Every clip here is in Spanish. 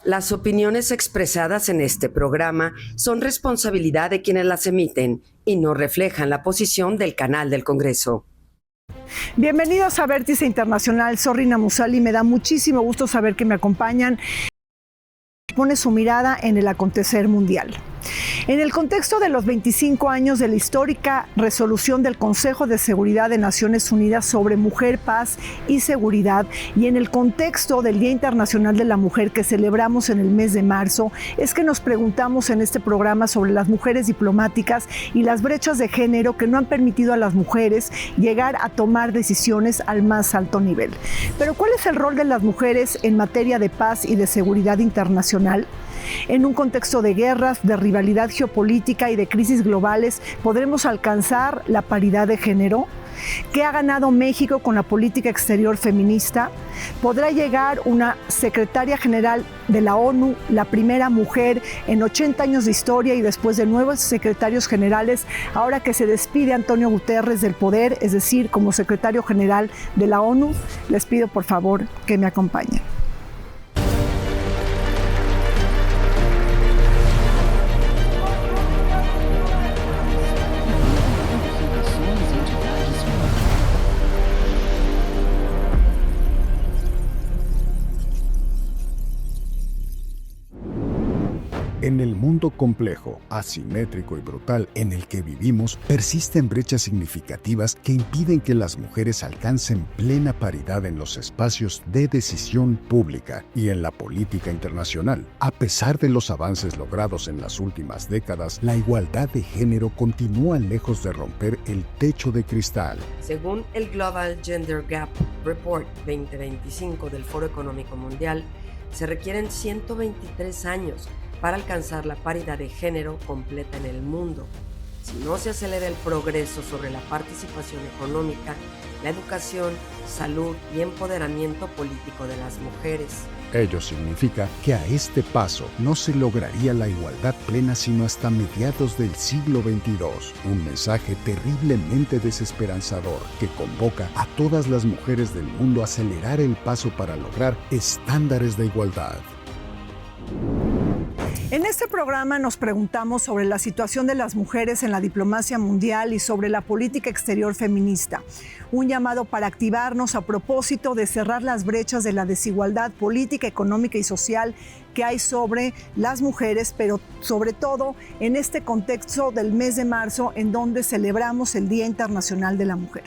Las opiniones expresadas en este programa son responsabilidad de quienes las emiten y no reflejan la posición del canal del Congreso. Bienvenidos a Vértice Internacional. Soy Rina Musali. Me da muchísimo gusto saber que me acompañan. Pone su mirada en el acontecer mundial. En el contexto de los 25 años de la histórica resolución del Consejo de Seguridad de Naciones Unidas sobre mujer, paz y seguridad, y en el contexto del Día Internacional de la Mujer que celebramos en el mes de marzo, es que nos preguntamos en este programa sobre las mujeres diplomáticas y las brechas de género que no han permitido a las mujeres llegar a tomar decisiones al más alto nivel. Pero ¿cuál es el rol de las mujeres en materia de paz y de seguridad internacional? En un contexto de guerras, de rivalidad geopolítica y de crisis globales, ¿podremos alcanzar la paridad de género? ¿Qué ha ganado México con la política exterior feminista? ¿Podrá llegar una secretaria general de la ONU, la primera mujer en 80 años de historia y después de nuevos secretarios generales, ahora que se despide Antonio Guterres del poder, es decir, como secretario general de la ONU? Les pido por favor que me acompañen. En el mundo complejo, asimétrico y brutal en el que vivimos, persisten brechas significativas que impiden que las mujeres alcancen plena paridad en los espacios de decisión pública y en la política internacional. A pesar de los avances logrados en las últimas décadas, la igualdad de género continúa lejos de romper el techo de cristal. Según el Global Gender Gap Report 2025 del Foro Económico Mundial, se requieren 123 años para alcanzar la paridad de género completa en el mundo. Si no se acelera el progreso sobre la participación económica, la educación, salud y empoderamiento político de las mujeres. Ello significa que a este paso no se lograría la igualdad plena sino hasta mediados del siglo XXII. Un mensaje terriblemente desesperanzador que convoca a todas las mujeres del mundo a acelerar el paso para lograr estándares de igualdad. En este programa nos preguntamos sobre la situación de las mujeres en la diplomacia mundial y sobre la política exterior feminista. Un llamado para activarnos a propósito de cerrar las brechas de la desigualdad política, económica y social que hay sobre las mujeres, pero sobre todo en este contexto del mes de marzo en donde celebramos el Día Internacional de la Mujer.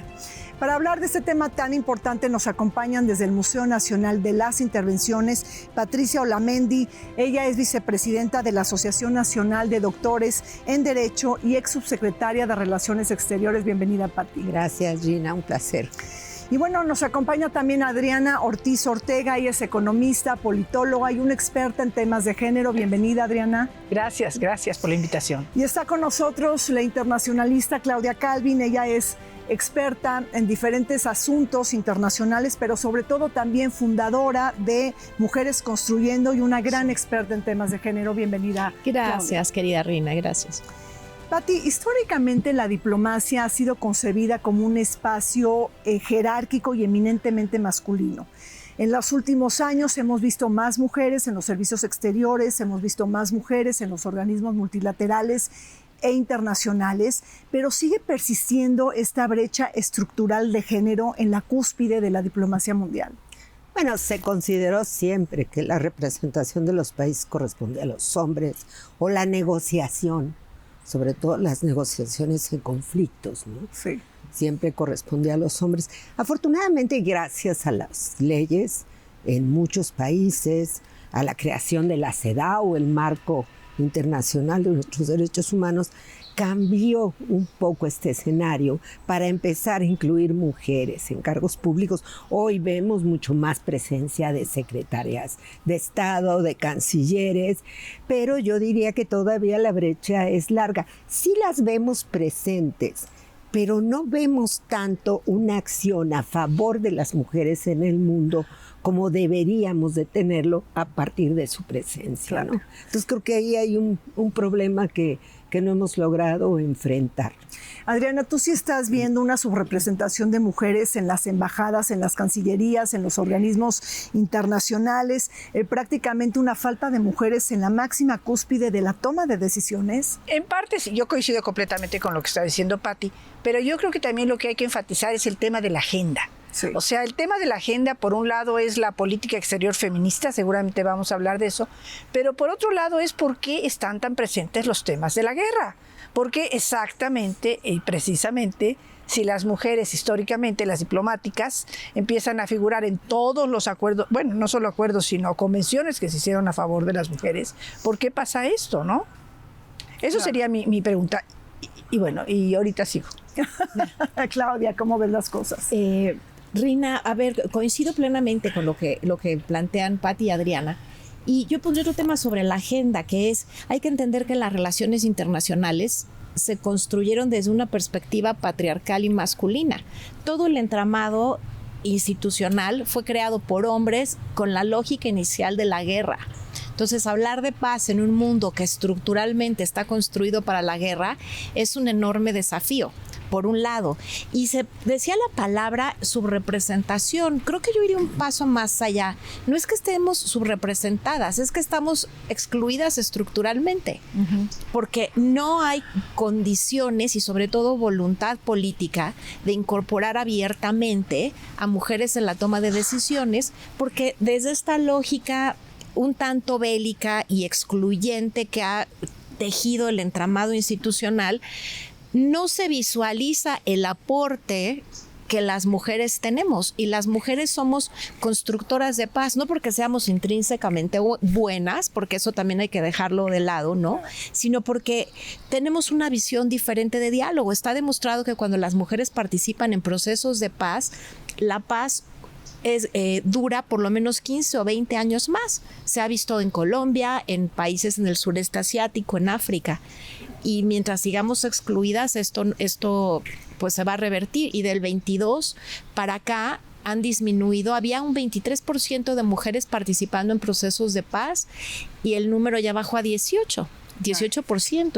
Para hablar de este tema tan importante nos acompañan desde el Museo Nacional de las Intervenciones Patricia Olamendi. Ella es vicepresidenta de la Asociación Nacional de Doctores en Derecho y ex subsecretaria de Relaciones Exteriores. Bienvenida, Pati. Gracias, Gina, un placer. Y bueno, nos acompaña también Adriana Ortiz Ortega. Ella es economista, politóloga y una experta en temas de género. Bienvenida, Adriana. Gracias por la invitación. Y está con nosotros la internacionalista Claudia Calvin. Ella es experta en diferentes asuntos internacionales, pero sobre todo también fundadora de Mujeres Construyendo y una gran experta en temas de género. Bienvenida. Gracias, querida Rina, gracias. Pati, históricamente la diplomacia ha sido concebida como un espacio jerárquico y eminentemente masculino. En los últimos años hemos visto más mujeres en los servicios exteriores, hemos visto más mujeres en los organismos multilaterales e internacionales, pero sigue persistiendo esta brecha estructural de género en la cúspide de la diplomacia mundial. Bueno, se consideró siempre que la representación de los países corresponde a los hombres o la negociación, sobre todo las negociaciones en conflictos, ¿no? Sí. Siempre corresponde a los hombres. Afortunadamente, gracias a las leyes en muchos países, a la creación de la CEDAW, el marco internacional de nuestros derechos humanos, cambió un poco este escenario para empezar a incluir mujeres en cargos públicos. Hoy vemos mucho más presencia de secretarias de Estado, de cancilleres, pero yo diría que todavía la brecha es larga. Sí las vemos presentes, pero no vemos tanto una acción a favor de las mujeres en el mundo como deberíamos de tenerlo a partir de su presencia, ¿no? Entonces creo que ahí hay un problema que no hemos logrado enfrentar. Adriana, tú sí estás viendo una subrepresentación de mujeres en las embajadas, en las cancillerías, en los organismos internacionales, prácticamente una falta de mujeres en la máxima cúspide de la toma de decisiones. En parte sí, yo coincido completamente con lo que está diciendo Patti, pero yo creo que también lo que hay que enfatizar es el tema de la agenda. Sí. O sea, el tema de la agenda, por un lado, es la política exterior feminista, seguramente vamos a hablar de eso, pero por otro lado es por qué están tan presentes los temas de la guerra. Porque exactamente y precisamente, si las mujeres históricamente, las diplomáticas, empiezan a figurar en todos los acuerdos, bueno, no solo acuerdos, sino convenciones que se hicieron a favor de las mujeres, ¿por qué pasa esto, no? Eso sería mi pregunta. Y bueno, y ahorita sigo. Claudia, ¿cómo ves las cosas? Rina, a ver, coincido plenamente con lo que plantean Patti y Adriana. Y yo pondré otro tema sobre la agenda, que es, hay que entender que las relaciones internacionales se construyeron desde una perspectiva patriarcal y masculina. Todo el entramado institucional fue creado por hombres con la lógica inicial de la guerra. Entonces, hablar de paz en un mundo que estructuralmente está construido para la guerra es un enorme desafío, por un lado. Y se decía la palabra subrepresentación. Creo que yo iría un paso más allá. No es que estemos subrepresentadas, es que estamos excluidas estructuralmente, porque no hay condiciones y sobre todo voluntad política de incorporar abiertamente a mujeres en la toma de decisiones, porque desde esta lógica un tanto bélica y excluyente que ha tejido el entramado institucional, no se visualiza el aporte que las mujeres tenemos, y las mujeres somos constructoras de paz, no porque seamos intrínsecamente buenas, porque eso también hay que dejarlo de lado, ¿no? Sino porque tenemos una visión diferente de diálogo. Está demostrado que cuando las mujeres participan en procesos de paz, la paz dura por lo menos 15 o 20 años más. Se ha visto en Colombia, en países en el sureste asiático, en África. Y mientras sigamos excluidas, esto pues se va a revertir. Y del 22 para acá han disminuido. Había un 23% de mujeres participando en procesos de paz y el número ya bajó a 18%.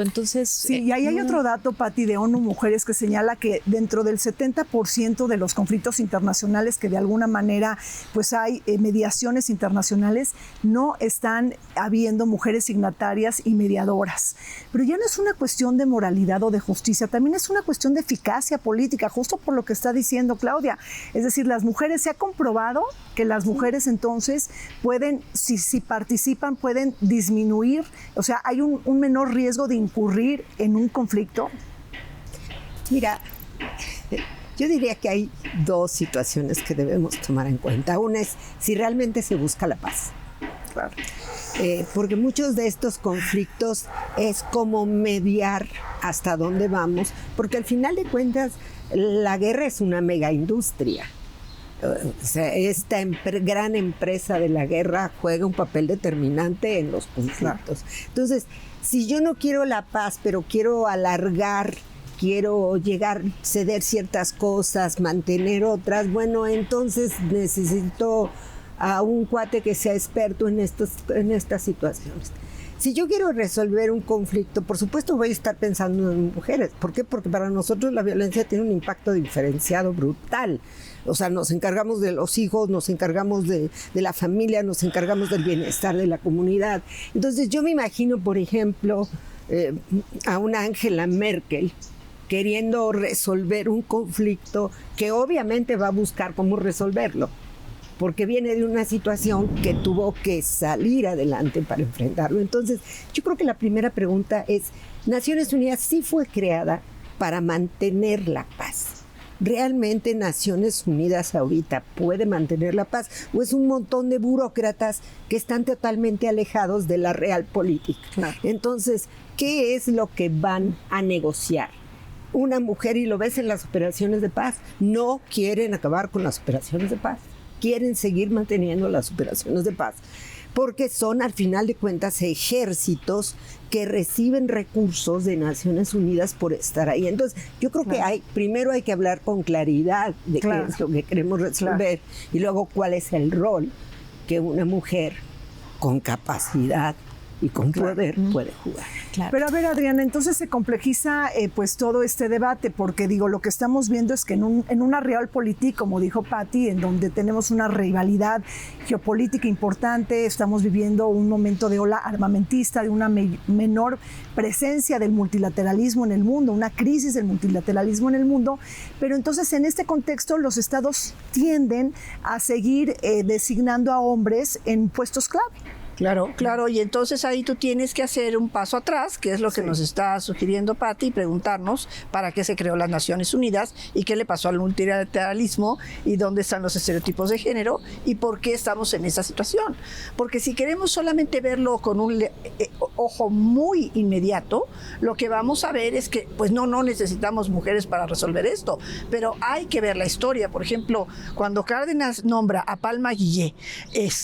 Entonces... Sí, y ahí hay otro dato, Patti, de ONU Mujeres, que señala que dentro del 70% de los conflictos internacionales que de alguna manera pues hay mediaciones internacionales, no están habiendo mujeres signatarias y mediadoras. Pero ya no es una cuestión de moralidad o de justicia, también es una cuestión de eficacia política, justo por lo que está diciendo Claudia. Es decir, las mujeres, se ha comprobado que las mujeres entonces pueden, si participan, pueden disminuir, o sea, hay un menor riesgo de incurrir en un conflicto. Mira, yo diría que hay dos situaciones que debemos tomar en cuenta. Una es si realmente se busca la paz. Claro. Porque muchos de estos conflictos es como mediar hasta dónde vamos, porque al final de cuentas la guerra es una mega industria. O sea, esta gran empresa de la guerra juega un papel determinante en los conflictos. Entonces, si yo no quiero la paz, pero quiero alargar, quiero ceder ciertas cosas, mantener otras, bueno, entonces necesito a un cuate que sea experto en estas situaciones. Si yo quiero resolver un conflicto, por supuesto voy a estar pensando en mujeres. ¿Por qué? Porque para nosotros la violencia tiene un impacto diferenciado brutal. O sea, nos encargamos de los hijos, nos encargamos de la familia, nos encargamos del bienestar de la comunidad. Entonces yo me imagino, por ejemplo, a una Angela Merkel queriendo resolver un conflicto que obviamente va a buscar cómo resolverlo, porque viene de una situación que tuvo que salir adelante para enfrentarlo. Entonces, yo creo que la primera pregunta es, Naciones Unidas sí fue creada para mantener la paz. ¿Realmente Naciones Unidas ahorita puede mantener la paz? ¿O es un montón de burócratas que están totalmente alejados de la real política? Claro. Entonces, ¿qué es lo que van a negociar? Una mujer, y lo ves en las operaciones de paz, no quieren acabar con las operaciones de paz. Quieren seguir manteniendo las operaciones de paz. porque son al final de cuentas ejércitos que reciben recursos de Naciones Unidas por estar ahí. Entonces, yo creo que primero hay que hablar con claridad de qué es lo que queremos resolver y luego cuál es el rol que una mujer con capacidad y con poder puede jugar. Claro. Pero a ver, Adriana, entonces se complejiza pues todo este debate, porque digo, lo que estamos viendo es que en una realpolitik, como dijo Patti, en donde tenemos una rivalidad geopolítica importante, estamos viviendo un momento de ola armamentista, de una menor presencia del multilateralismo en el mundo, una crisis del multilateralismo en el mundo, pero entonces en este contexto los estados tienden a seguir designando a hombres en puestos clave. Claro, y entonces ahí tú tienes que hacer un paso atrás, que es lo que nos está sugiriendo Patti, y preguntarnos para qué se creó las Naciones Unidas y qué le pasó al multilateralismo y dónde están los estereotipos de género y por qué estamos en esa situación. Porque si queremos solamente verlo con un ojo muy inmediato, lo que vamos a ver es que pues no necesitamos mujeres para resolver esto, pero hay que ver la historia. Por ejemplo, cuando Cárdenas nombra a Palma Guillé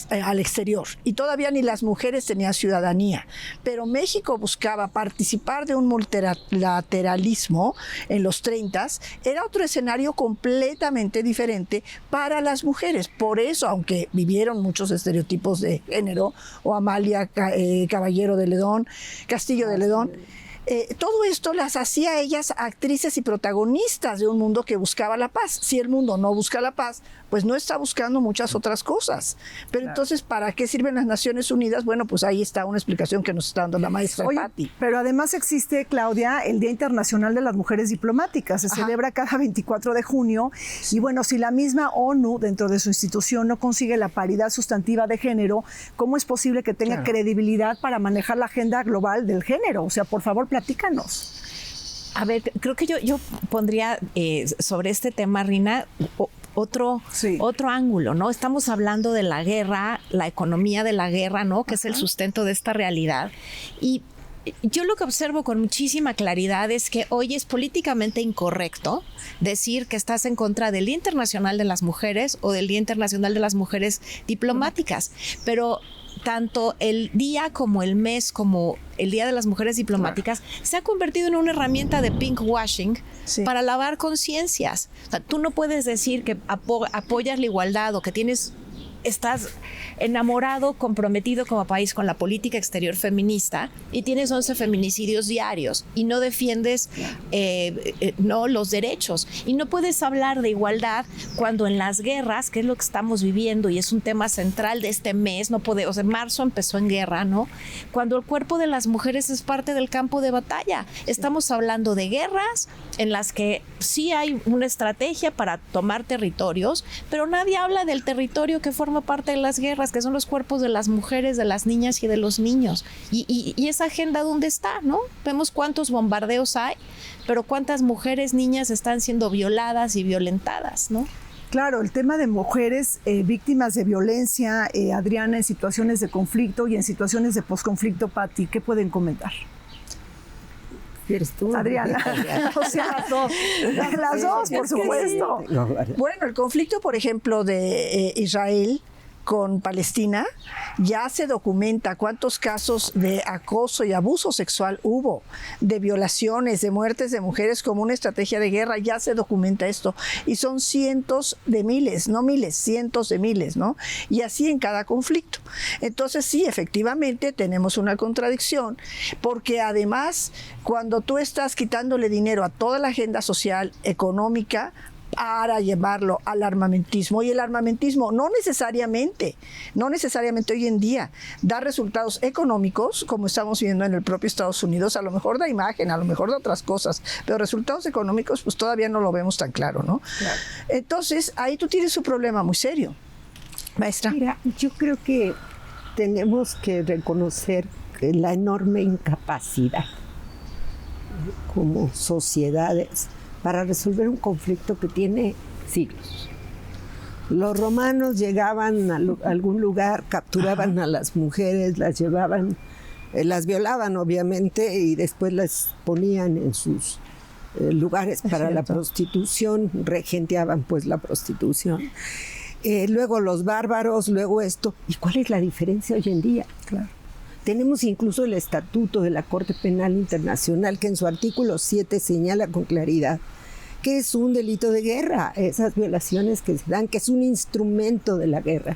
al exterior y todavía ni las mujeres tenían ciudadanía, pero México buscaba participar de un multilateralismo en los 30s, era otro escenario completamente diferente para las mujeres. Por eso, aunque vivieron muchos estereotipos de género, o Amalia Caballero de Ledón, Castillo de Ledón, todo esto las hacía ellas actrices y protagonistas de un mundo que buscaba la paz. Si el mundo no busca la paz, pues no está buscando muchas otras cosas. Pero entonces, ¿para qué sirven las Naciones Unidas? Bueno, pues ahí está una explicación que nos está dando la maestra Patti. Pero además existe, Claudia, el Día Internacional de las Mujeres Diplomáticas. Se celebra cada 24 de junio. Y bueno, si la misma ONU, dentro de su institución, no consigue la paridad sustantiva de género, ¿cómo es posible que tenga credibilidad para manejar la agenda global del género? O sea, por favor, platícanos. A ver, creo que yo pondría sobre este tema, Rina, otro ángulo, ¿no? Estamos hablando de la guerra, la economía de la guerra, ¿no? Que es el sustento de esta realidad. Y yo lo que observo con muchísima claridad es que hoy es políticamente incorrecto decir que estás en contra del Día Internacional de las Mujeres o del Día Internacional de las Mujeres Diplomáticas, pero tanto el día como el mes, como el Día de las Mujeres Diplomáticas, se ha convertido en una herramienta de pinkwashing para lavar conciencias. O sea, tú no puedes decir que apoyas la igualdad o que estás enamorado, comprometido como país con la política exterior feminista y tienes 11 feminicidios diarios y no defiendes los derechos. Y no puedes hablar de igualdad cuando en las guerras, que es lo que estamos viviendo y es un tema central de este mes, marzo empezó en guerra, ¿no? Cuando el cuerpo de las mujeres es parte del campo de batalla. Estamos hablando de guerras en las que sí hay una estrategia para tomar territorios, pero nadie habla del territorio que forma parte de las guerras, que son los cuerpos de las mujeres, de las niñas y de los niños. Y esa agenda, ¿dónde está, no? Vemos cuántos bombardeos hay, pero cuántas mujeres, niñas están siendo violadas y violentadas, ¿no? Claro, el tema de mujeres víctimas de violencia, Adriana, en situaciones de conflicto y en situaciones de posconflicto, Patti, ¿qué pueden comentar? ¿Eres tú? Adriana. O sea, las dos. Las dos, por supuesto. Bueno, el conflicto, por ejemplo, de Israel con Palestina, ya se documenta cuántos casos de acoso y abuso sexual hubo, de violaciones, de muertes de mujeres como una estrategia de guerra, ya se documenta esto. Y son cientos de miles, no miles, cientos de miles, ¿no? Y así en cada conflicto. Entonces sí, efectivamente tenemos una contradicción, porque además, cuando tú estás quitándole dinero a toda la agenda social, económica, para llevarlo al armamentismo, y el armamentismo no necesariamente hoy en día da resultados económicos, como estamos viendo en el propio Estados Unidos, a lo mejor da imagen, a lo mejor da otras cosas, pero resultados económicos pues todavía no lo vemos tan claro, ¿no? Claro. Entonces ahí tú tienes un problema muy serio, maestra. Mira, yo creo que tenemos que reconocer la enorme incapacidad como sociedades para resolver un conflicto que tiene siglos. Los romanos llegaban a algún lugar, capturaban a las mujeres, las llevaban, las violaban obviamente y después las ponían en sus lugares para la prostitución, regenteaban pues la prostitución. luego los bárbaros, luego esto. ¿Y cuál es la diferencia hoy en día? Claro. Tenemos incluso el Estatuto de la Corte Penal Internacional, que en su artículo 7 señala con claridad que es un delito de guerra, esas violaciones que se dan, que es un instrumento de la guerra.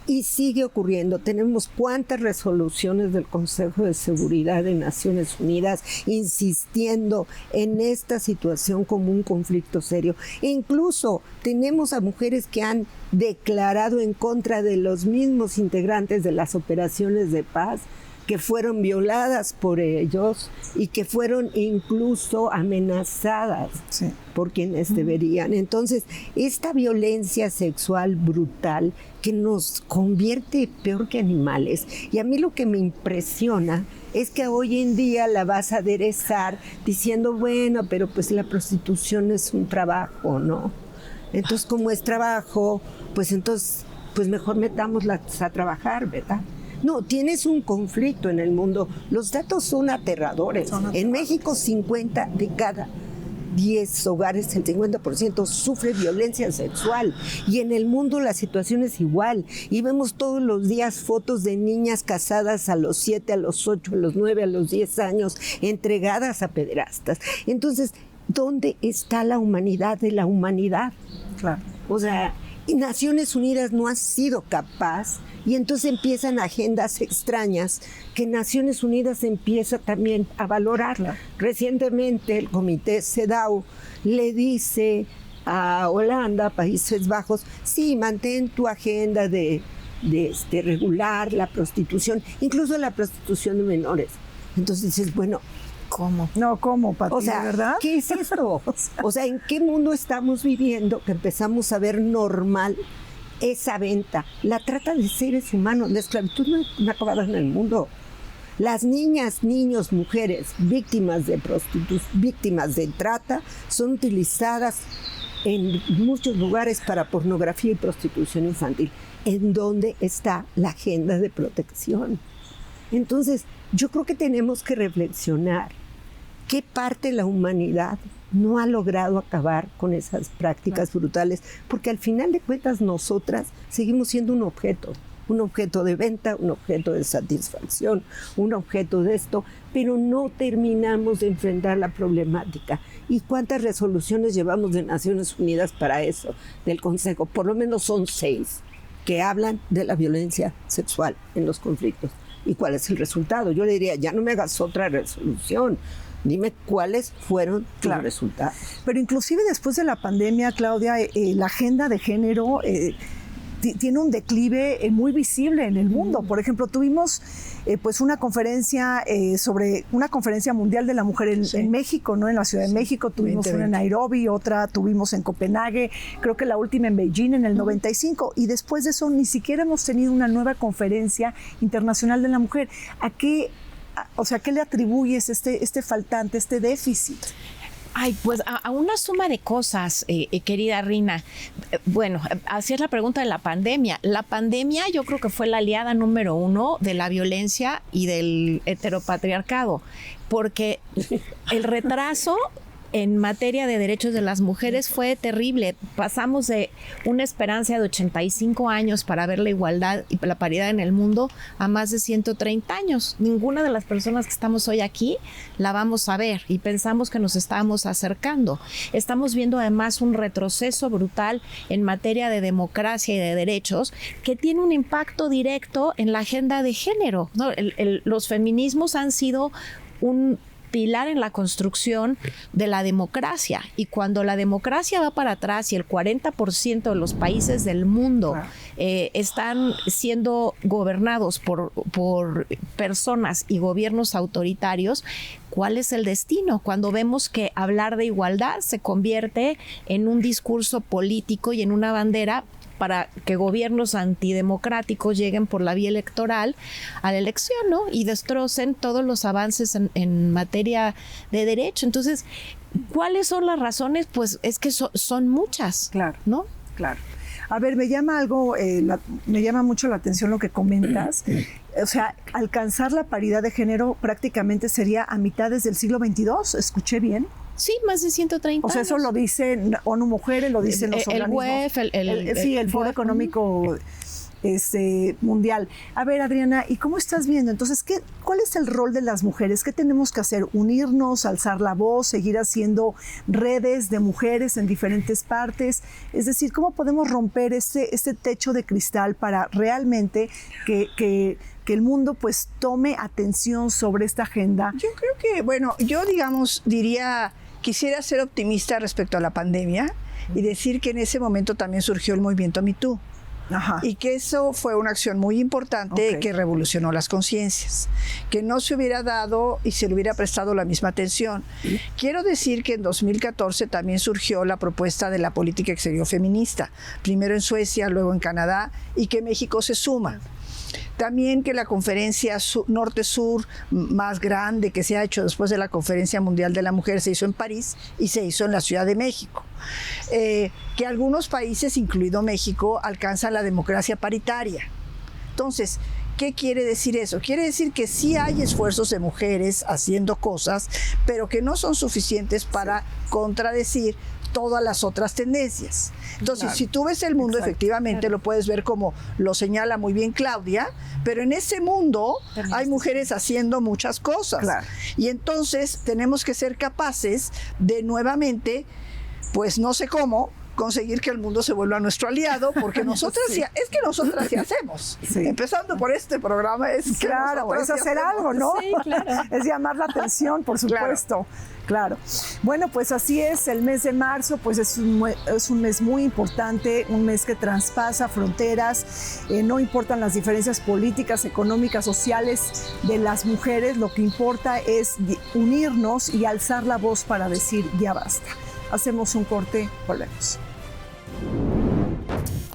Y sigue ocurriendo. Tenemos cuántas resoluciones del Consejo de Seguridad de Naciones Unidas insistiendo en esta situación como un conflicto serio. E incluso tenemos a mujeres que han declarado en contra de los mismos integrantes de las operaciones de paz, que fueron violadas por ellos y que fueron incluso amenazadas por quienes deberían. Entonces, esta violencia sexual brutal que nos convierte peor que animales, y a mí lo que me impresiona es que hoy en día la vas a aderezar diciendo, bueno, pero pues la prostitución es un trabajo, ¿no? Entonces, como es trabajo, pues entonces, pues mejor metámoslas a trabajar, ¿verdad? No, tienes un conflicto en el mundo. Los datos son aterradores. En México, 50 de cada 10 hogares, el 50% sufre violencia sexual. Y en el mundo la situación es igual. Y vemos todos los días fotos de niñas casadas a los 7, a los 8, a los 9, a los 10 años, entregadas a pederastas. Entonces, ¿dónde está la humanidad de la humanidad? Claro. O sea, Naciones Unidas no ha sido capaz, y entonces empiezan agendas extrañas que Naciones Unidas empieza también a valorar. Recientemente el comité CEDAW le dice a Holanda, Países Bajos, sí, mantén tu agenda de regular la prostitución, incluso la prostitución de menores. Entonces dices, bueno, ¿cómo? No, ¿cómo, Pati? O sea, ¿verdad? ¿qué es esto? O sea, ¿en qué mundo estamos viviendo que empezamos a ver normal esa venta? La trata de seres humanos, la esclavitud no ha acabado en el mundo. Las niñas, niños, mujeres víctimas de víctimas de trata son utilizadas en muchos lugares para pornografía y prostitución infantil. ¿En dónde está la agenda de protección? Entonces, yo creo que tenemos que reflexionar qué parte de la humanidad no ha logrado acabar con esas prácticas brutales, porque al final de cuentas nosotras seguimos siendo un objeto de venta, un objeto de satisfacción, un objeto de esto, pero no terminamos de enfrentar la problemática. ¿Y cuántas resoluciones llevamos de Naciones Unidas para eso, del Consejo? Por lo menos son 6 que hablan de la violencia sexual en los conflictos. ¿Y cuál es el resultado? Yo le diría, ya no me hagas otra resolución. Dime cuáles fueron tus resultados. Pero inclusive después de la pandemia, Claudia, la agenda de género tiene un declive muy visible en el mundo. Por ejemplo, tuvimos pues una conferencia sobre una conferencia mundial de la mujer en México, ¿no? En la Ciudad de México tuvimos 2020. Una en Nairobi, otra tuvimos en Copenhague, creo que la última en Beijing en el 95, y después de eso ni siquiera hemos tenido una nueva conferencia internacional de la mujer. ¿Qué le atribuyes este faltante, este déficit? Ay, pues a una suma de cosas, querida Rina. Bueno, así es la pregunta de la pandemia. La pandemia yo creo que fue la aliada número 1 de la violencia y del heteropatriarcado, porque el retraso en materia de derechos de las mujeres fue terrible. Pasamos de una esperanza de 85 años para ver la igualdad y la paridad en el mundo a más de 130 años. Ninguna de las personas que estamos hoy aquí la vamos a ver y pensamos que nos estamos acercando. Estamos viendo además un retroceso brutal en materia de democracia y de derechos que tiene un impacto directo en la agenda de género, ¿no? Los feminismos han sido un pilar en la construcción de la democracia, y cuando la democracia va para atrás y el 40% de los países del mundo están siendo gobernados por personas y gobiernos autoritarios, ¿cuál es el destino? Cuando vemos que hablar de igualdad se convierte en un discurso político y en una bandera para que gobiernos antidemocráticos lleguen por la vía electoral a la elección, ¿no? Y destrocen todos los avances en materia de derecho. Entonces, ¿cuáles son las razones? Pues es que son muchas, claro, ¿no? Claro. A ver, me llama mucho la atención lo que comentas. O sea, alcanzar la paridad de género prácticamente sería a mitades del siglo XXII, ¿escuché bien? Sí, más de 130 O sea, eso años. lo dicen ONU Mujeres, lo dicen los organismos. El Foro WEF. Económico Mundial. A ver, Adriana, ¿y cómo estás viendo? Entonces, ¿cuál es el rol de las mujeres? ¿Qué tenemos que hacer? ¿Unirnos, alzar la voz, seguir haciendo redes de mujeres en diferentes partes? Es decir, ¿cómo podemos romper este techo de cristal para realmente que el mundo pues tome atención sobre esta agenda? Yo creo que, bueno, quisiera ser optimista respecto a la pandemia y decir que en ese momento también surgió el movimiento Me Too. Ajá. Y que eso fue una acción muy importante, Okay, que revolucionó las conciencias, que no se hubiera dado y se le hubiera prestado la misma atención. Quiero decir que en 2014 también surgió la propuesta de la política exterior feminista, primero en Suecia, luego en Canadá, y que México se suma. También que la conferencia Norte-Sur más grande que se ha hecho después de la Conferencia Mundial de la Mujer se hizo en París y se hizo en la Ciudad de México. Que algunos países, incluido México, alcanzan la democracia paritaria. Entonces, ¿qué quiere decir eso? Quiere decir que sí hay esfuerzos de mujeres haciendo cosas, pero que no son suficientes para contradecir todas las otras tendencias. Entonces, claro, si tú ves el mundo, exacto, efectivamente, claro, lo puedes ver como lo señala muy bien Claudia, pero en ese mundo hay mujeres haciendo muchas cosas. Claro. Y entonces tenemos que ser capaces de nuevamente, pues no sé cómo, conseguir que el mundo se vuelva nuestro aliado, porque nosotras sí nosotras sí hacemos. Sí. Empezando por este programa es que claro, es hacer algo, ¿no? Sí, claro. Es llamar la atención, por supuesto. Claro. Bueno, pues así es, el mes de marzo pues es un mes muy importante, un mes que traspasa fronteras, no importan las diferencias políticas, económicas, sociales de las mujeres, lo que importa es unirnos y alzar la voz para decir ya basta. Hacemos un corte, volvemos.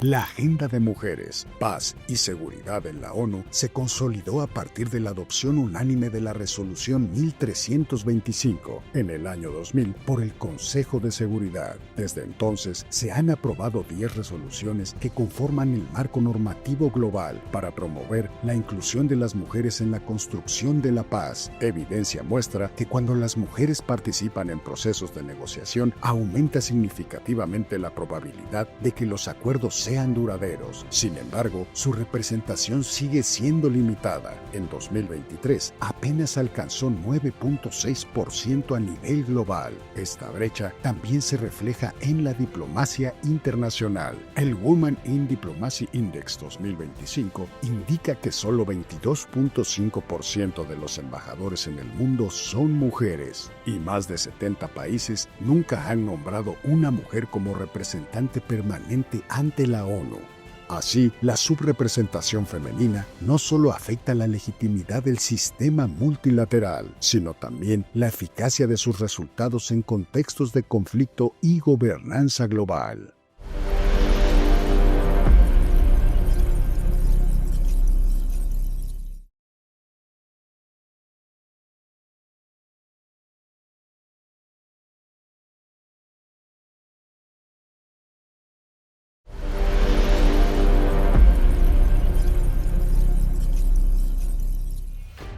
La Agenda de Mujeres, Paz y Seguridad en la ONU se consolidó a partir de la adopción unánime de la Resolución 1325 en el año 2000 por el Consejo de Seguridad. Desde entonces se han aprobado 10 resoluciones que conforman el marco normativo global para promover la inclusión de las mujeres en la construcción de la paz. Evidencia muestra que cuando las mujeres participan en procesos de negociación, aumenta significativamente la probabilidad de que los acuerdos sean duraderos. Sin embargo, su representación sigue siendo limitada. En 2023, apenas alcanzó 9.6% a nivel global. Esta brecha también se refleja en la diplomacia internacional. El Women in Diplomacy Index 2025 indica que solo 22.5% de los embajadores en el mundo son mujeres, y más de 70 países nunca han nombrado una mujer como representante permanente ante la ONU. Así, la subrepresentación femenina no solo afecta la legitimidad del sistema multilateral, sino también la eficacia de sus resultados en contextos de conflicto y gobernanza global.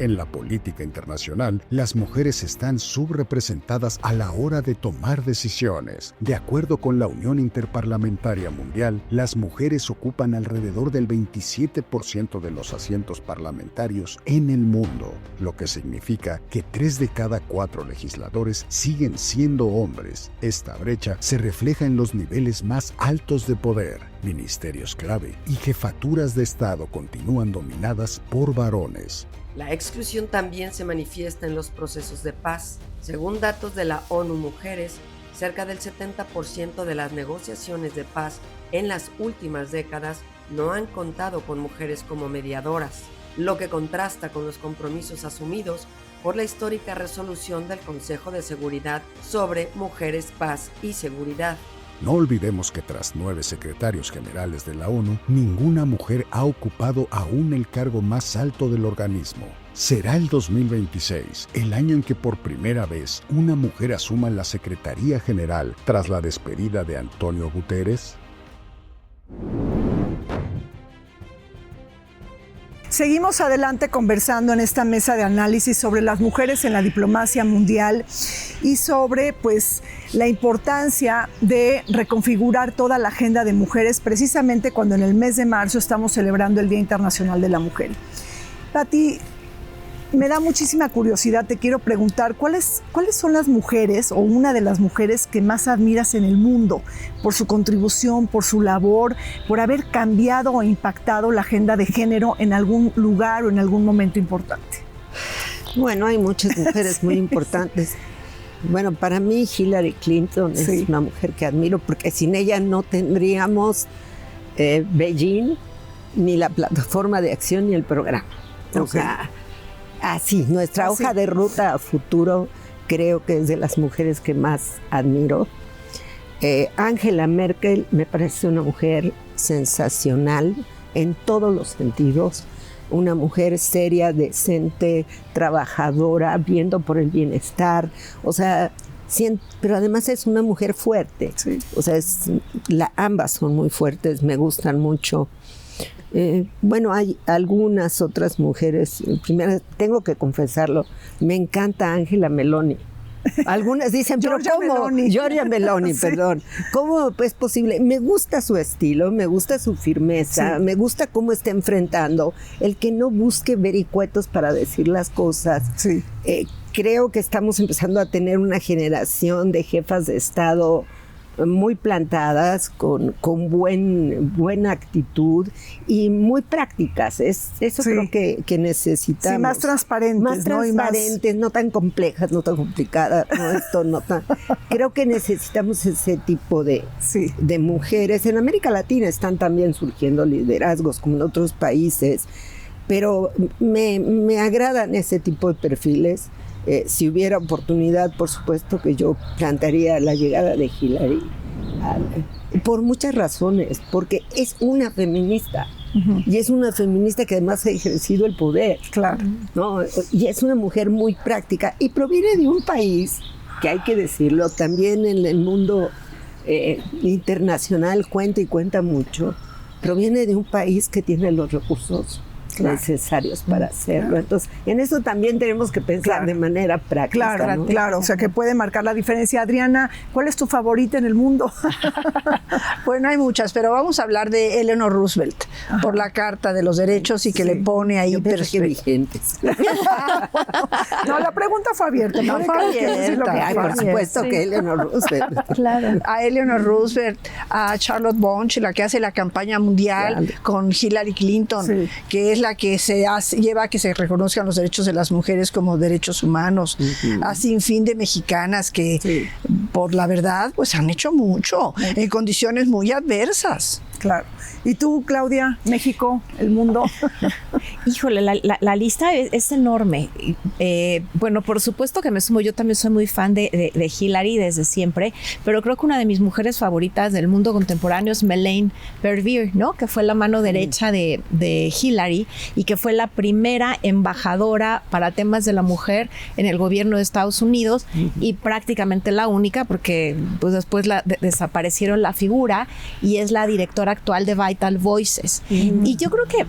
En la política internacional, las mujeres están subrepresentadas a la hora de tomar decisiones. De acuerdo con la Unión Interparlamentaria Mundial, las mujeres ocupan alrededor del 27% de los asientos parlamentarios en el mundo, lo que significa que 3 de cada 4 legisladores siguen siendo hombres. Esta brecha se refleja en los niveles más altos de poder. Ministerios clave y jefaturas de Estado continúan dominadas por varones. La exclusión también se manifiesta en los procesos de paz. Según datos de la ONU Mujeres, cerca del 70% de las negociaciones de paz en las últimas décadas no han contado con mujeres como mediadoras, lo que contrasta con los compromisos asumidos por la histórica resolución del Consejo de Seguridad sobre Mujeres, Paz y Seguridad. No olvidemos que tras 9 secretarios generales de la ONU, ninguna mujer ha ocupado aún el cargo más alto del organismo. ¿Será el 2026 el año en que por primera vez una mujer asuma la Secretaría General tras la despedida de Antonio Guterres? Seguimos adelante conversando en esta mesa de análisis sobre las mujeres en la diplomacia mundial y sobre pues la importancia de reconfigurar toda la agenda de mujeres, precisamente cuando en el mes de marzo estamos celebrando el Día Internacional de la Mujer. Pati, me da muchísima curiosidad, te quiero preguntar, ¿cuáles son las mujeres o una de las mujeres que más admiras en el mundo por su contribución, por su labor, por haber cambiado o impactado la agenda de género en algún lugar o en algún momento importante? Bueno, hay muchas mujeres muy importantes. Bueno, para mí Hillary Clinton es una mujer que admiro porque sin ella no tendríamos Beijing, ni la plataforma de acción, ni el programa. O sea, así, nuestra hoja de ruta a futuro creo que es de las mujeres que más admiro. Angela Merkel me parece una mujer sensacional en todos los sentidos. Una mujer seria, decente, trabajadora, viendo por el bienestar. O sea, pero además es una mujer fuerte. Sí. O sea, ambas son muy fuertes, me gustan mucho. Bueno, hay algunas otras mujeres. Primero, tengo que confesarlo, me encanta Angela Meloni. Algunas dicen, pero ¿cómo? Giorgia Meloni, perdón. ¿Cómo es posible? Me gusta su estilo, me gusta su firmeza, me gusta cómo está enfrentando, el que no busque vericuetos para decir las cosas. Sí. Creo que estamos empezando a tener una generación de jefas de Estado muy plantadas, con buena actitud y muy prácticas. Eso creo que necesitamos. Sí, más transparentes. Más transparentes, no tan complejas, no tan complicadas. Creo que necesitamos ese tipo de mujeres. En América Latina están también surgiendo liderazgos, como en otros países, pero me agradan ese tipo de perfiles. Si hubiera oportunidad, por supuesto que yo plantearía la llegada de Hillary, por muchas razones, porque es una feminista, y es una feminista que además ha ejercido el poder, ¿no? Y es una mujer muy práctica, y proviene de un país, que hay que decirlo, también en el mundo internacional cuenta mucho, proviene de un país que tiene los recursos necesarios para hacerlo. Entonces, en eso también tenemos que pensar de manera práctica. Claro, o sea, que puede marcar la diferencia. Adriana, ¿cuál es tu favorita en el mundo? Bueno, hay muchas, pero vamos a hablar de Eleanor Roosevelt, por la Carta de los Derechos y que le pone ahí vigentes. No, la pregunta fue abierta. No fue abierta. Por supuesto que Eleanor Roosevelt. A Eleanor Roosevelt, a Charlotte Bunch, la que hace la campaña mundial con Hillary Clinton, que es la que lleva a que se reconozcan los derechos de las mujeres como derechos humanos, a sinfín de mexicanas que por la verdad pues han hecho mucho en condiciones muy adversas. Claro. ¿Y tú, Claudia, México, el mundo? Híjole, la lista es enorme. Bueno, por supuesto que me sumo, yo también soy muy fan de Hillary desde siempre, pero creo que una de mis mujeres favoritas del mundo contemporáneo es Melaine Verveer, ¿no? Que fue la mano derecha de Hillary y que fue la primera embajadora para temas de la mujer en el gobierno de Estados Unidos y prácticamente la única, porque pues después desaparecieron la figura, y es la directora actual de Vital Voices. Y yo creo que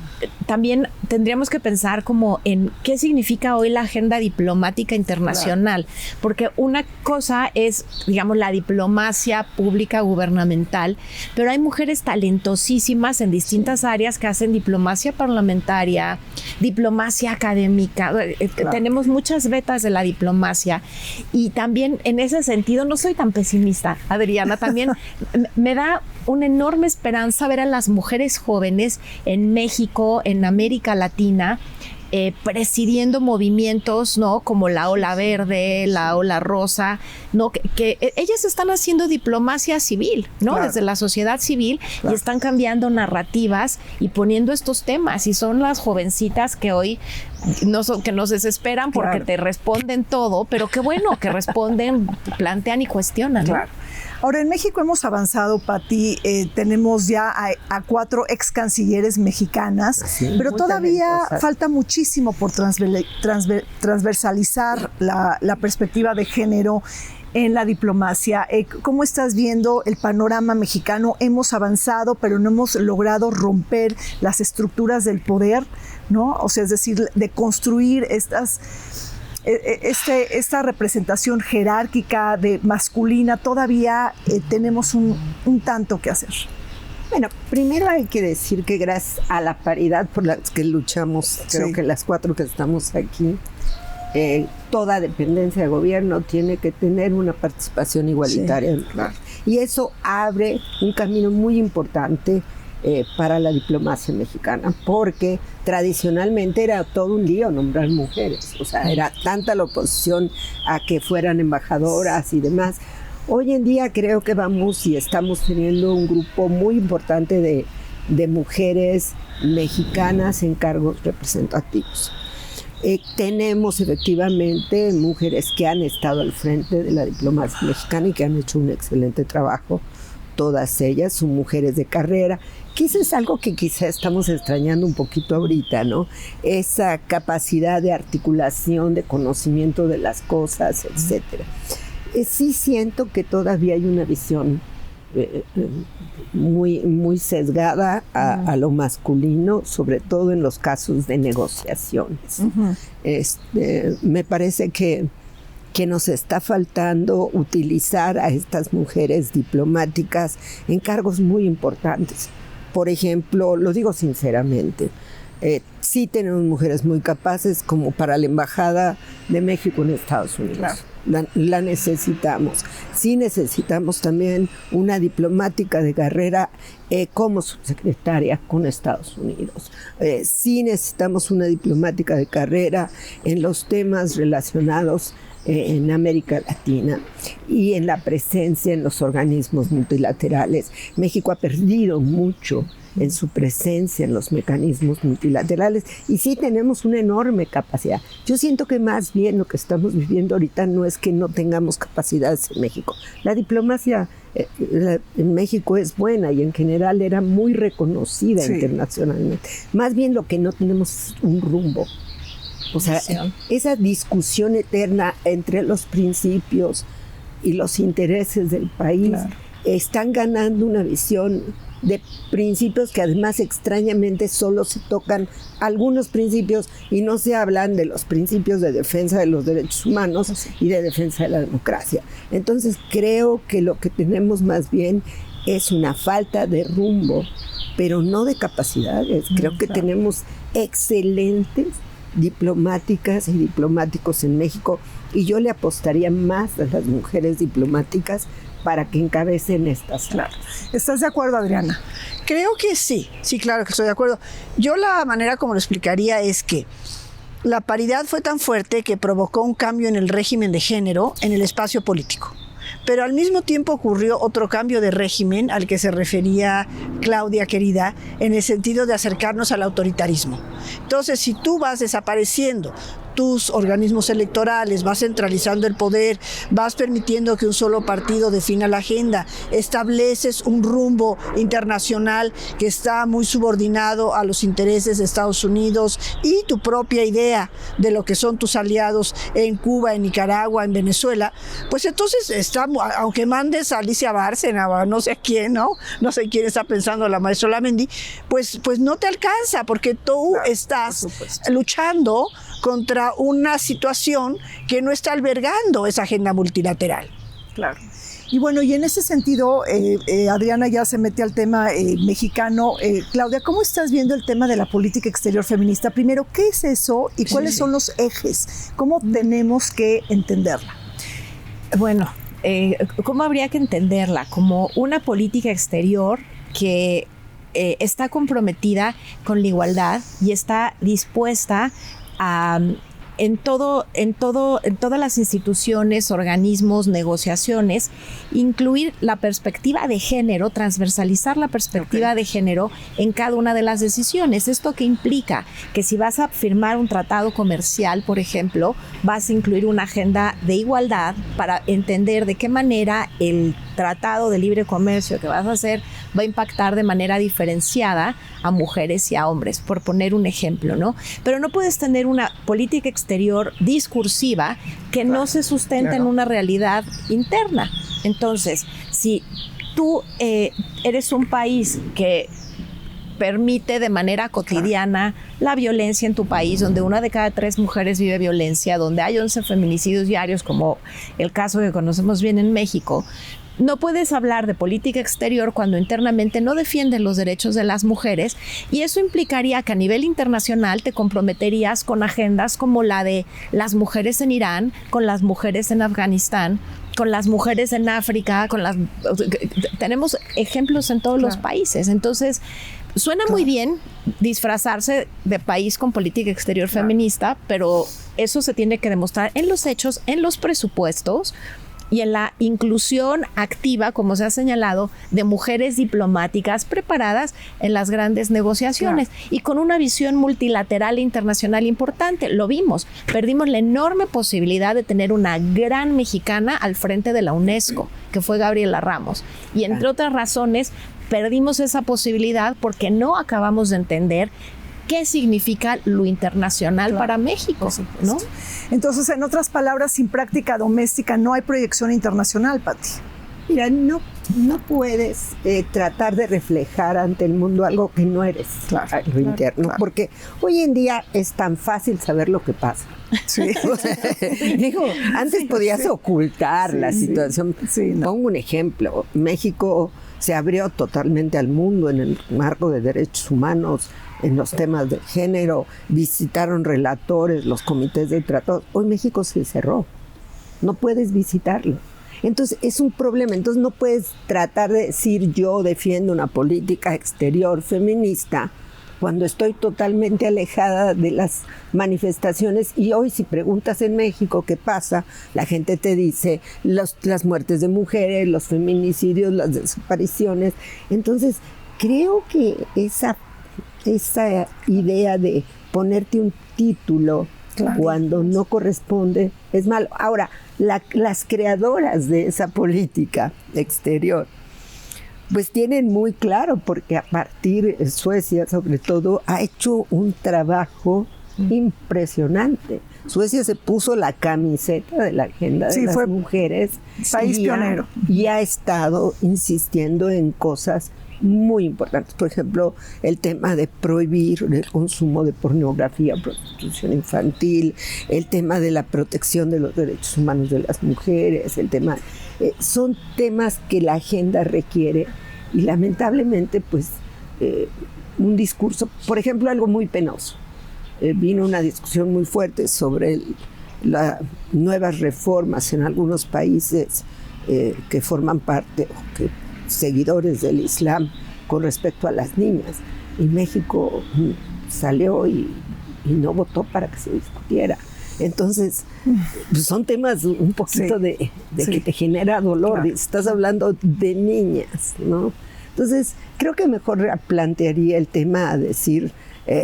también tendríamos que pensar como en qué significa hoy la agenda diplomática internacional, porque una cosa es, digamos, la diplomacia pública gubernamental, pero hay mujeres talentosísimas en distintas áreas que hacen diplomacia parlamentaria, diplomacia académica. Tenemos muchas vetas de la diplomacia, y también en ese sentido no soy tan pesimista, Adriana. También me da una enorme esperanza ver a las mujeres jóvenes en México, en América Latina, presidiendo movimientos, ¿no? Como la Ola Verde, la Ola Rosa, ¿no? Que ellas están haciendo diplomacia civil, ¿no? Desde la sociedad civil, y están cambiando narrativas y poniendo estos temas, y son las jovencitas que hoy que nos desesperan porque te responden todo, pero qué bueno que responden, plantean y cuestionan, ¿no? Ahora, en México hemos avanzado, Pati, tenemos ya a 4 ex cancilleres mexicanas, pero todavía falta muchísimo por transversalizar la perspectiva de género en la diplomacia. ¿Cómo estás viendo el panorama mexicano? Hemos avanzado, pero no hemos logrado romper las estructuras del poder, ¿no? O sea, es decir, de construir esta representación jerárquica de masculina. Todavía tenemos un tanto que hacer. Bueno, primero hay que decir que gracias a la paridad por la que luchamos, creo que las 4 que estamos aquí, toda dependencia de gobierno tiene que tener una participación igualitaria. Claro. Y eso abre un camino muy importante para la diplomacia mexicana, porque tradicionalmente era todo un lío nombrar mujeres, o sea, era tanta la oposición a que fueran embajadoras y demás. Hoy en día creo que vamos y estamos teniendo un grupo muy importante de mujeres mexicanas en cargos representativos. Tenemos efectivamente mujeres que han estado al frente de la diplomacia mexicana y que han hecho un excelente trabajo. Todas ellas son mujeres de carrera, que eso es algo que quizá estamos extrañando un poquito ahorita, ¿no? Esa capacidad de articulación, de conocimiento de las cosas, etcétera. Sí siento que todavía hay una visión muy sesgada a lo masculino, sobre todo en los casos de negociaciones. Me parece que nos está faltando utilizar a estas mujeres diplomáticas en cargos muy importantes. Por ejemplo, lo digo sinceramente, sí tenemos mujeres muy capaces como para la Embajada de México en Estados Unidos. Claro. La necesitamos. Sí necesitamos también una diplomática de carrera como subsecretaria con Estados Unidos. Sí necesitamos una diplomática de carrera en los temas relacionados en América Latina y en la presencia en los organismos multilaterales. México ha perdido mucho en su presencia en los mecanismos multilaterales y sí tenemos una enorme capacidad. Yo siento que más bien lo que estamos viviendo ahorita no es que no tengamos capacidades en México. La diplomacia en México es buena y en general era muy reconocida internacionalmente. Más bien lo que no tenemos es un rumbo. O sea, esa discusión eterna entre los principios y los intereses del país están ganando una visión de principios que además extrañamente solo se tocan algunos principios y no se hablan de los principios de defensa de los derechos humanos y de defensa de la democracia. Entonces creo que lo que tenemos más bien es una falta de rumbo, pero no de capacidades. Creo que tenemos excelentes diplomáticas y diplomáticos en México y yo le apostaría más a las mujeres diplomáticas para que encabecen estas. Claro. ¿Estás de acuerdo, Adriana? Creo que sí, claro que estoy de acuerdo. Yo la manera como lo explicaría es que la paridad fue tan fuerte que provocó un cambio en el régimen de género en el espacio político. Pero al mismo tiempo ocurrió otro cambio de régimen al que se refería Claudia, querida, en el sentido de acercarnos al autoritarismo. Entonces, si tú vas desapareciendo tus organismos electorales, vas centralizando el poder, vas permitiendo que un solo partido defina la agenda, estableces un rumbo internacional que está muy subordinado a los intereses de Estados Unidos y tu propia idea de lo que son tus aliados en Cuba, en Nicaragua, en Venezuela, pues entonces aunque mandes a Alicia Bárcena o a no sé a quién, no sé quién está pensando la maestra Lamendi, pues no te alcanza porque tú estás luchando contra una situación que no está albergando esa agenda multilateral. Claro. Y bueno, y en ese sentido, Adriana ya se mete al tema mexicano. Claudia, ¿cómo estás viendo el tema de la política exterior feminista? Primero, ¿qué es eso y cuáles son los ejes? ¿Cómo tenemos que entenderla? Bueno, ¿cómo habría que entenderla? Como una política exterior que está comprometida con la igualdad y está dispuesta a en todas las instituciones, organismos, negociaciones, incluir la perspectiva de género, transversalizar la perspectiva de género en cada una de las decisiones. ¿Esto qué implica? Que si vas a firmar un tratado comercial, por ejemplo, vas a incluir una agenda de igualdad para entender de qué manera el tratado de libre comercio que vas a hacer va a impactar de manera diferenciada a mujeres y a hombres, por poner un ejemplo, ¿no? Pero no puedes tener una política exterior discursiva que no se sustenta en una realidad interna. Entonces, si tú eres un país que permite de manera cotidiana la violencia en tu país, donde 1 de cada 3 mujeres vive violencia, donde hay 11 feminicidios diarios, como el caso que conocemos bien en México, no puedes hablar de política exterior cuando internamente no defiendes los derechos de las mujeres, y eso implicaría que a nivel internacional te comprometerías con agendas como la de las mujeres en Irán, con las mujeres en Afganistán, con las mujeres en África, tenemos ejemplos en todos los países. Entonces, suena muy bien disfrazarse de país con política exterior feminista, pero eso se tiene que demostrar en los hechos, en los presupuestos y en la inclusión activa, como se ha señalado, de mujeres diplomáticas preparadas en las grandes negociaciones y con una visión multilateral e internacional importante. Lo vimos, perdimos la enorme posibilidad de tener una gran mexicana al frente de la UNESCO, que fue Gabriela Ramos, y entre otras razones perdimos esa posibilidad porque no acabamos de entender qué significa lo internacional para México, ¿no? Entonces, en otras palabras, sin práctica doméstica no hay proyección internacional, Pati. Mira, no puedes tratar de reflejar ante el mundo algo que no eres, lo interno, porque hoy en día es tan fácil saber lo que pasa. Sí. Digo, antes podías ocultar la situación. Pongo un ejemplo. México se abrió totalmente al mundo en el marco de derechos humanos, en los temas de género, visitaron relatores, los comités de tratados. Hoy México se cerró, no puedes visitarlo. Entonces es un problema, entonces no puedes tratar de decir yo defiendo una política exterior feminista cuando estoy totalmente alejada de las manifestaciones. Y hoy si preguntas en México qué pasa, la gente te dice las muertes de mujeres, los feminicidios, las desapariciones. Entonces creo que esa idea de ponerte un título cuando no corresponde es malo. Ahora, las creadoras de esa política exterior pues tienen muy claro, porque a partir de Suecia sobre todo ha hecho un trabajo impresionante. Suecia se puso la camiseta de la agenda de las mujeres, país pionero, y ha estado insistiendo en cosas muy importantes. Por ejemplo, el tema de prohibir el consumo de pornografía, prostitución infantil, el tema de la protección de los derechos humanos de las mujeres, el tema son temas que la agenda requiere, y lamentablemente pues un discurso, por ejemplo, algo muy penoso, vino una discusión muy fuerte sobre las nuevas reformas en algunos países que forman parte o que seguidores del Islam con respecto a las niñas, y México salió y no votó para que se discutiera. Entonces, pues son temas un poquito de que te genera dolor. Estás hablando de niñas, ¿no? Entonces, creo que mejor replantearía el tema a decir,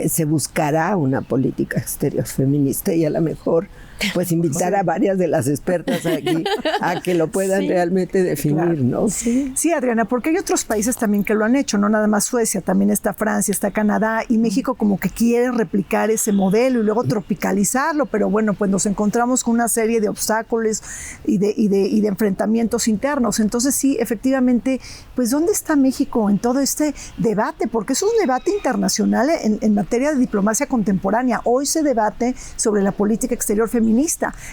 se buscará una política exterior feminista, y a lo mejor pues invitar a varias de las expertas aquí a que lo puedan realmente definir, ¿no? Sí, Adriana, porque hay otros países también que lo han hecho, no nada más Suecia, también está Francia, está Canadá, y México como que quiere replicar ese modelo y luego tropicalizarlo, pero bueno, pues nos encontramos con una serie de obstáculos y de enfrentamientos internos. Entonces sí, efectivamente, pues ¿dónde está México en todo este debate? Porque es un debate internacional en materia de diplomacia contemporánea. Hoy se debate sobre la política exterior feminista,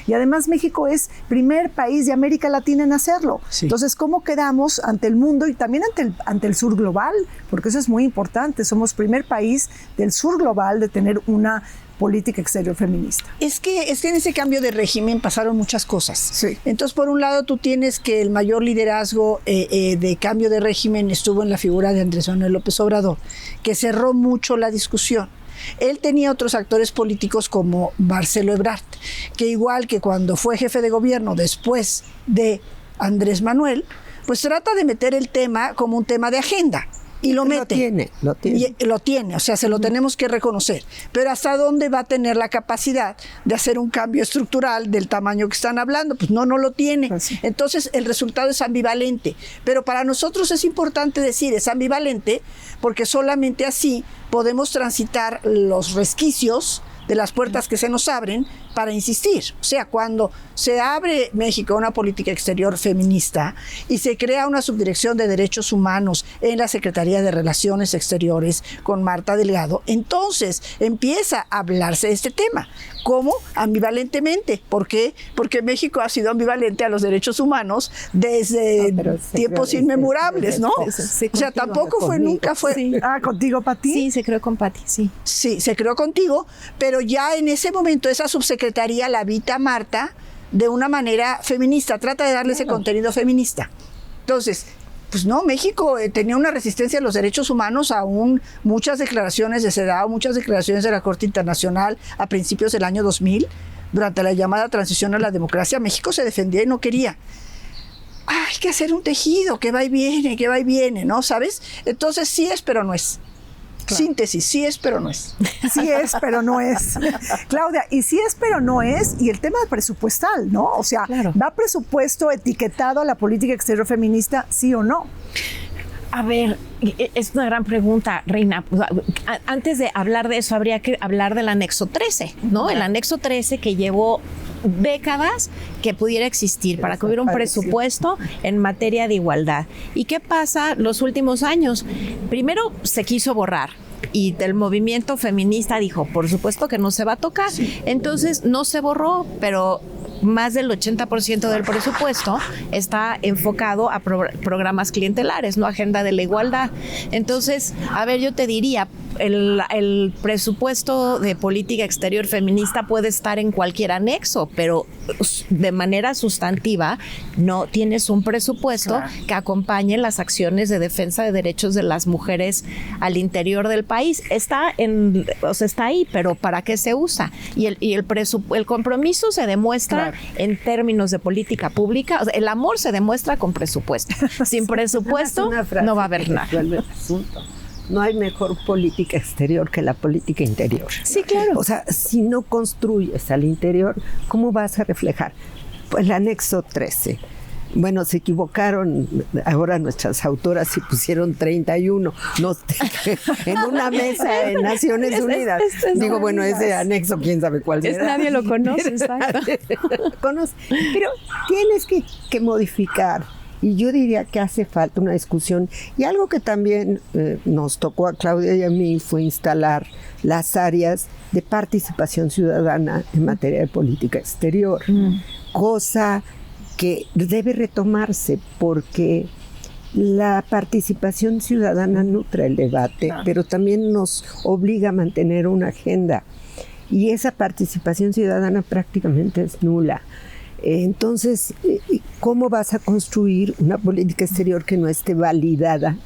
y además México es primer país de América Latina en hacerlo. Entonces, ¿cómo quedamos ante el mundo y también ante el sur global? Porque eso es muy importante. Somos primer país del sur global de tener una política exterior feminista. Es que en ese cambio de régimen pasaron muchas cosas. Entonces, por un lado, tú tienes que el mayor liderazgo de cambio de régimen estuvo en la figura de Andrés Manuel López Obrador, que cerró mucho la discusión. Él tenía otros actores políticos como Marcelo Ebrard, que igual que cuando fue jefe de gobierno después de Andrés Manuel, pues trata de meter el tema como un tema de agenda. y lo mete. Lo tiene. Y lo tiene, o sea, se lo tenemos que reconocer. Pero ¿hasta dónde va a tener la capacidad de hacer un cambio estructural del tamaño que están hablando? Pues no lo tiene. Entonces, el resultado es ambivalente. Pero para nosotros es importante decir, es ambivalente, porque solamente así podemos transitar los resquicios de las puertas que se nos abren para insistir. O sea, cuando se abre México a una política exterior feminista y se crea una subdirección de derechos humanos en la Secretaría de Relaciones Exteriores con Marta Delgado, entonces empieza a hablarse de este tema. ¿Cómo? Ambivalentemente. ¿Por qué? Porque México ha sido ambivalente a los derechos humanos desde tiempos inmemorables, ¿no? O sea, tampoco fue, nunca fue... Sí. ¿Contigo, Pati? Sí, se creó con Pati, sí. Sí, se creó contigo, pero ya en ese momento esa subsecretaría la habita Marta de una manera feminista, trata de darle ese contenido feminista. Entonces, pues no, México tenía una resistencia a los derechos humanos, aún muchas declaraciones de CEDAW, muchas declaraciones de la Corte Internacional a principios del año 2000, durante la llamada transición a la democracia, México se defendía y no quería. Hay que hacer un tejido que va y viene, ¿no? ¿Sabes? Entonces sí es, pero no es. Claro. Síntesis, sí es, pero no es. Sí es, pero no es. Claudia, y sí es, pero no es, y el tema presupuestal, ¿no? O sea, claro. ¿Va presupuesto etiquetado a la política exterior feminista, sí o no? A ver, es una gran pregunta, Reina. Antes de hablar de eso, habría que hablar del anexo 13, ¿no? El anexo 13 que llevó décadas que pudiera existir para que hubiera un presupuesto en materia de igualdad. ¿Y qué pasa los últimos años? Primero se quiso borrar y el movimiento feminista dijo, por supuesto que no se va a tocar. Entonces no se borró, pero más del 80% del presupuesto está enfocado a programas clientelares, no agenda de la igualdad. Entonces, a ver, yo te diría, el presupuesto de política exterior feminista puede estar en cualquier anexo, pero de manera sustantiva no tienes un presupuesto que acompañe las acciones de defensa de derechos de las mujeres al interior del país. Está ahí, pero ¿para qué se usa? Y el compromiso se demuestra en términos de política pública. O sea, el amor se demuestra con presupuesto. Sin presupuesto no va a haber nada. No hay mejor política exterior que la política interior. Sí, claro. O sea, si no construyes al interior, ¿cómo vas a reflejar? Pues el anexo 13. Bueno, se equivocaron ahora nuestras autoras y pusieron 31 en una mesa en Naciones Unidas. Digo, bueno, ese anexo, quién sabe cuál es. Nadie lo conoce, exacto. Pero tienes que modificar. Y yo diría que hace falta una discusión. Y algo que también nos tocó a Claudia y a mí fue instalar las áreas de participación ciudadana en materia de política exterior. Cosa que debe retomarse porque la participación ciudadana nutre el debate, pero también nos obliga a mantener una agenda. Y esa participación ciudadana prácticamente es nula. Entonces, ¿cómo vas a construir una política exterior que no esté validada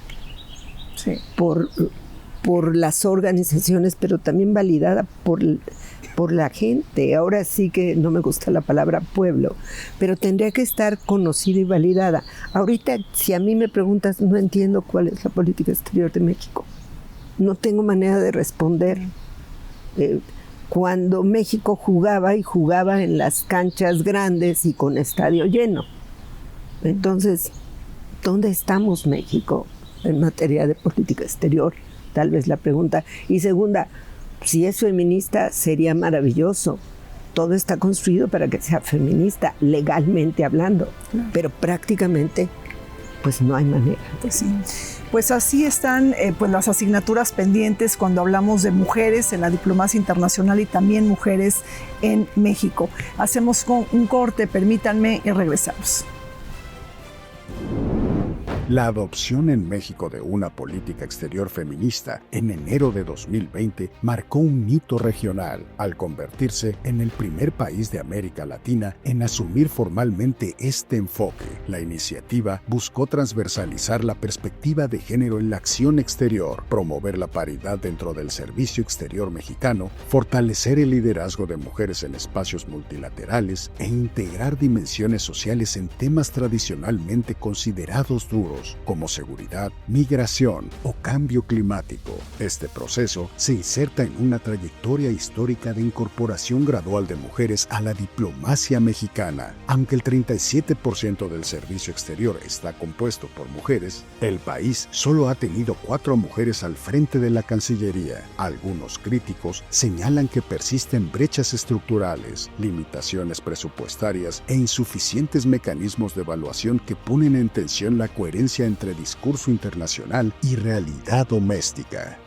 por las organizaciones, pero también validada por la gente? Ahora sí que no me gusta la palabra pueblo, pero tendría que estar conocida y validada. Ahorita, si a mí me preguntas, no entiendo cuál es la política exterior de México. No tengo manera de responder. Cuando México jugaba en las canchas grandes y con estadio lleno. Entonces, ¿dónde estamos, México, en materia de política exterior? Tal vez la pregunta. Y segunda, si es feminista, sería maravilloso. Todo está construido para que sea feminista, legalmente hablando, pero prácticamente, pues no hay manera. Sí. Pues así están pues las asignaturas pendientes cuando hablamos de mujeres en la diplomacia internacional y también mujeres en México. Hacemos un corte, permítanme, y regresamos. La adopción en México de una política exterior feminista en enero de 2020 marcó un hito regional al convertirse en el primer país de América Latina en asumir formalmente este enfoque. La iniciativa buscó transversalizar la perspectiva de género en la acción exterior, promover la paridad dentro del servicio exterior mexicano, fortalecer el liderazgo de mujeres en espacios multilaterales e integrar dimensiones sociales en temas tradicionalmente considerados duros. desafíos como seguridad, migración o cambio climático. Este proceso se inserta en una trayectoria histórica de incorporación gradual de mujeres a la diplomacia mexicana. Aunque el 37% del servicio exterior está compuesto por mujeres, el país solo ha tenido 4 mujeres al frente de la Cancillería. Algunos críticos señalan que persisten brechas estructurales, limitaciones presupuestarias e insuficientes mecanismos de evaluación que ponen en tensión la coherencia entre discurso internacional y realidad doméstica.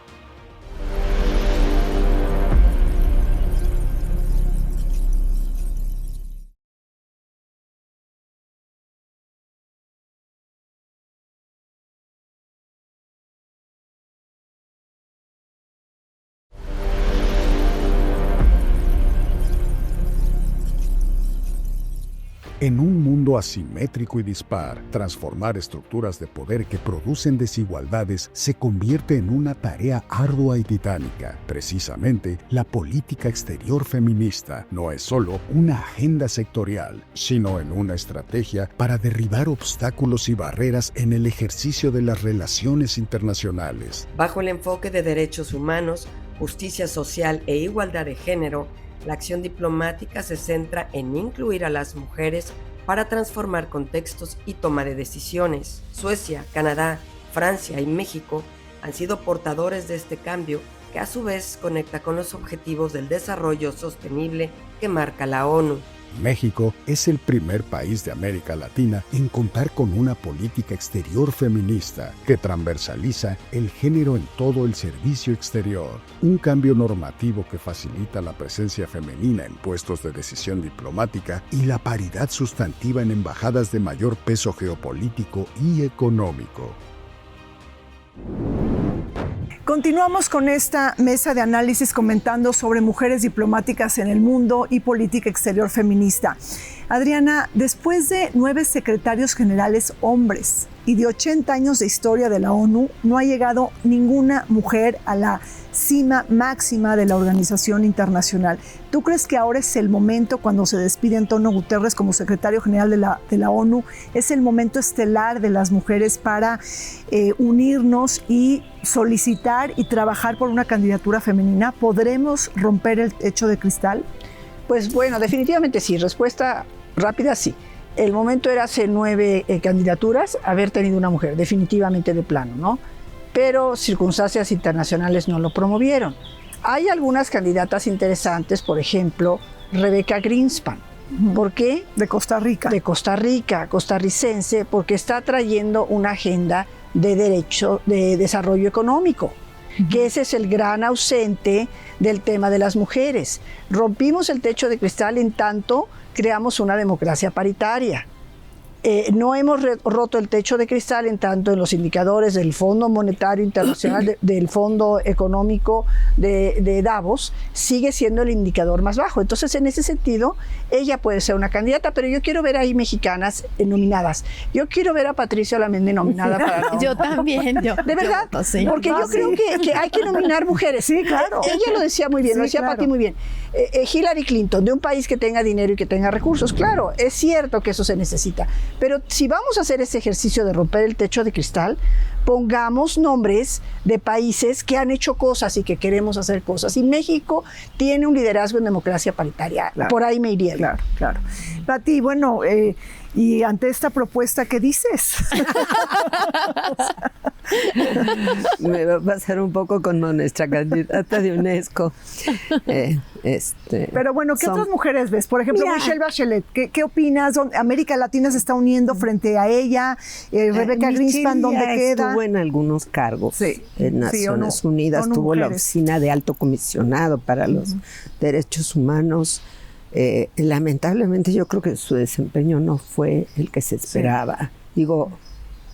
En un mundo asimétrico y dispar, transformar estructuras de poder que producen desigualdades se convierte en una tarea ardua y titánica. Precisamente, la política exterior feminista no es solo una agenda sectorial, sino en una estrategia para derribar obstáculos y barreras en el ejercicio de las relaciones internacionales. Bajo el enfoque de derechos humanos, justicia social e igualdad de género, la acción diplomática se centra en incluir a las mujeres para transformar contextos y toma de decisiones. Suecia, Canadá, Francia y México han sido portadores de este cambio que a su vez conecta con los objetivos del desarrollo sostenible que marca la ONU. México es el primer país de América Latina en contar con una política exterior feminista que transversaliza el género en todo el servicio exterior. Un cambio normativo que facilita la presencia femenina en puestos de decisión diplomática y la paridad sustantiva en embajadas de mayor peso geopolítico y económico. Continuamos con esta mesa de análisis comentando sobre mujeres diplomáticas en el mundo y política exterior feminista. Adriana, después de 9 secretarios generales hombres y de 80 años de historia de la ONU, no ha llegado ninguna mujer a la cima máxima de la organización internacional. ¿Tú crees que ahora es el momento, cuando se despide Antonio Guterres como secretario general de la ONU, es el momento estelar de las mujeres para unirnos y solicitar y trabajar por una candidatura femenina? ¿Podremos romper el techo de cristal? Pues bueno, definitivamente sí. Respuesta rápida, sí. El momento era hace 9 candidaturas haber tenido una mujer, definitivamente de plano, ¿no? Pero circunstancias internacionales no lo promovieron. Hay algunas candidatas interesantes, por ejemplo, Rebeca Greenspan. ¿Por qué? De Costa Rica. De Costa Rica, costarricense, porque está trayendo una agenda de derecho, de desarrollo económico, que ese es el gran ausente del tema de las mujeres. Rompimos el techo de cristal en tanto creamos una democracia paritaria. No hemos roto el techo de cristal en tanto en los indicadores del Fondo Monetario Internacional, del Fondo Económico de Davos, sigue siendo el indicador más bajo. Entonces, en ese sentido, ella puede ser una candidata, pero yo quiero ver ahí mexicanas nominadas. Yo quiero ver a Patricia Olamendi nominada para la ONU. Yo también. ¿De verdad? Sí. Porque yo creo que hay que nominar mujeres. Sí, claro. Ella lo decía muy bien, sí, lo decía claro. Pati muy bien. Hillary Clinton, de un país que tenga dinero y que tenga recursos, claro, es cierto que eso se necesita. Pero si vamos a hacer ese ejercicio de romper el techo de cristal, pongamos nombres de países que han hecho cosas y que queremos hacer cosas. Y México tiene un liderazgo en democracia paritaria. Claro, por ahí me iría. Claro, claro. Pati, bueno, y ante esta propuesta, ¿qué dices? Me va a pasar un poco como nuestra candidata de UNESCO. Pero bueno, ¿qué otras mujeres ves? Por ejemplo, mira, Michelle Bachelet, ¿qué opinas? América Latina se está uniendo frente a ella. Rebeca Greenspan, ¿dónde queda? Estuvo en algunos cargos en Naciones Unidas, tuvo la oficina de alto comisionado para los derechos humanos. Lamentablemente yo creo que su desempeño no fue el que se esperaba. Sí. Digo,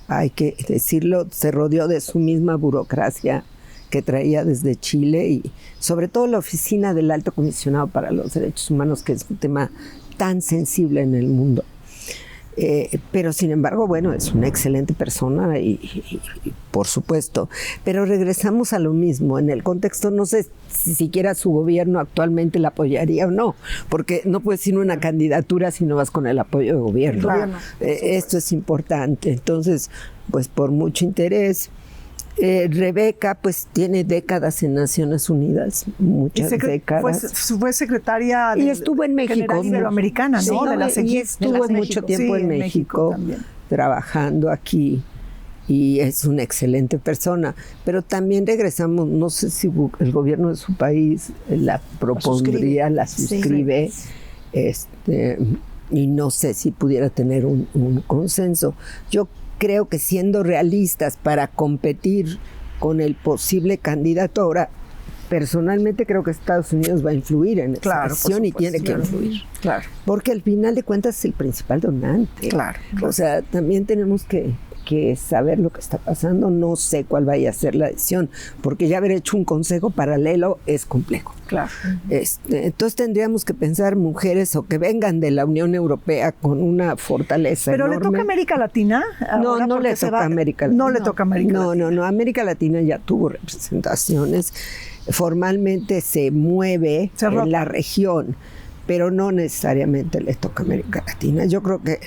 hay que decirlo, se rodeó de su misma burocracia que traía desde Chile y sobre todo la oficina del alto comisionado para los derechos humanos, que es un tema tan sensible en el mundo. Pero sin embargo, bueno, es una excelente persona y por supuesto. Pero regresamos a lo mismo. En el contexto, no sé si siquiera su gobierno actualmente la apoyaría o no, porque no puedes ir a una candidatura si no vas con el apoyo del gobierno. Claro. Esto es importante. Entonces, pues por mucho interés. Rebeca pues tiene décadas en Naciones Unidas, muchas décadas. Fue secretaria y estuvo en México, iberoamericana, ¿no? Sí, de la y estuvo mucho tiempo en México trabajando aquí y es una excelente persona. Pero también regresamos, no sé si el gobierno de su país la propondría, la suscribe, y no sé si pudiera tener un consenso. Yo creo que siendo realistas para competir con el posible candidato ahora, personalmente creo que Estados Unidos va a influir en esa acción y tiene que influir. Claro. Porque al final de cuentas es el principal donante. Claro. O sea, también tenemos que saber lo que está pasando. No sé cuál vaya a ser la decisión, porque ya haber hecho un consejo paralelo es complejo. Claro. Entonces tendríamos que pensar mujeres o que vengan de la Unión Europea con una fortaleza ¿Pero enorme. le toca América Latina? No le toca América Latina. No le toca América Latina. No, América Latina ya tuvo representaciones. Formalmente se mueve en la región, pero no necesariamente le toca América Latina. Yo creo que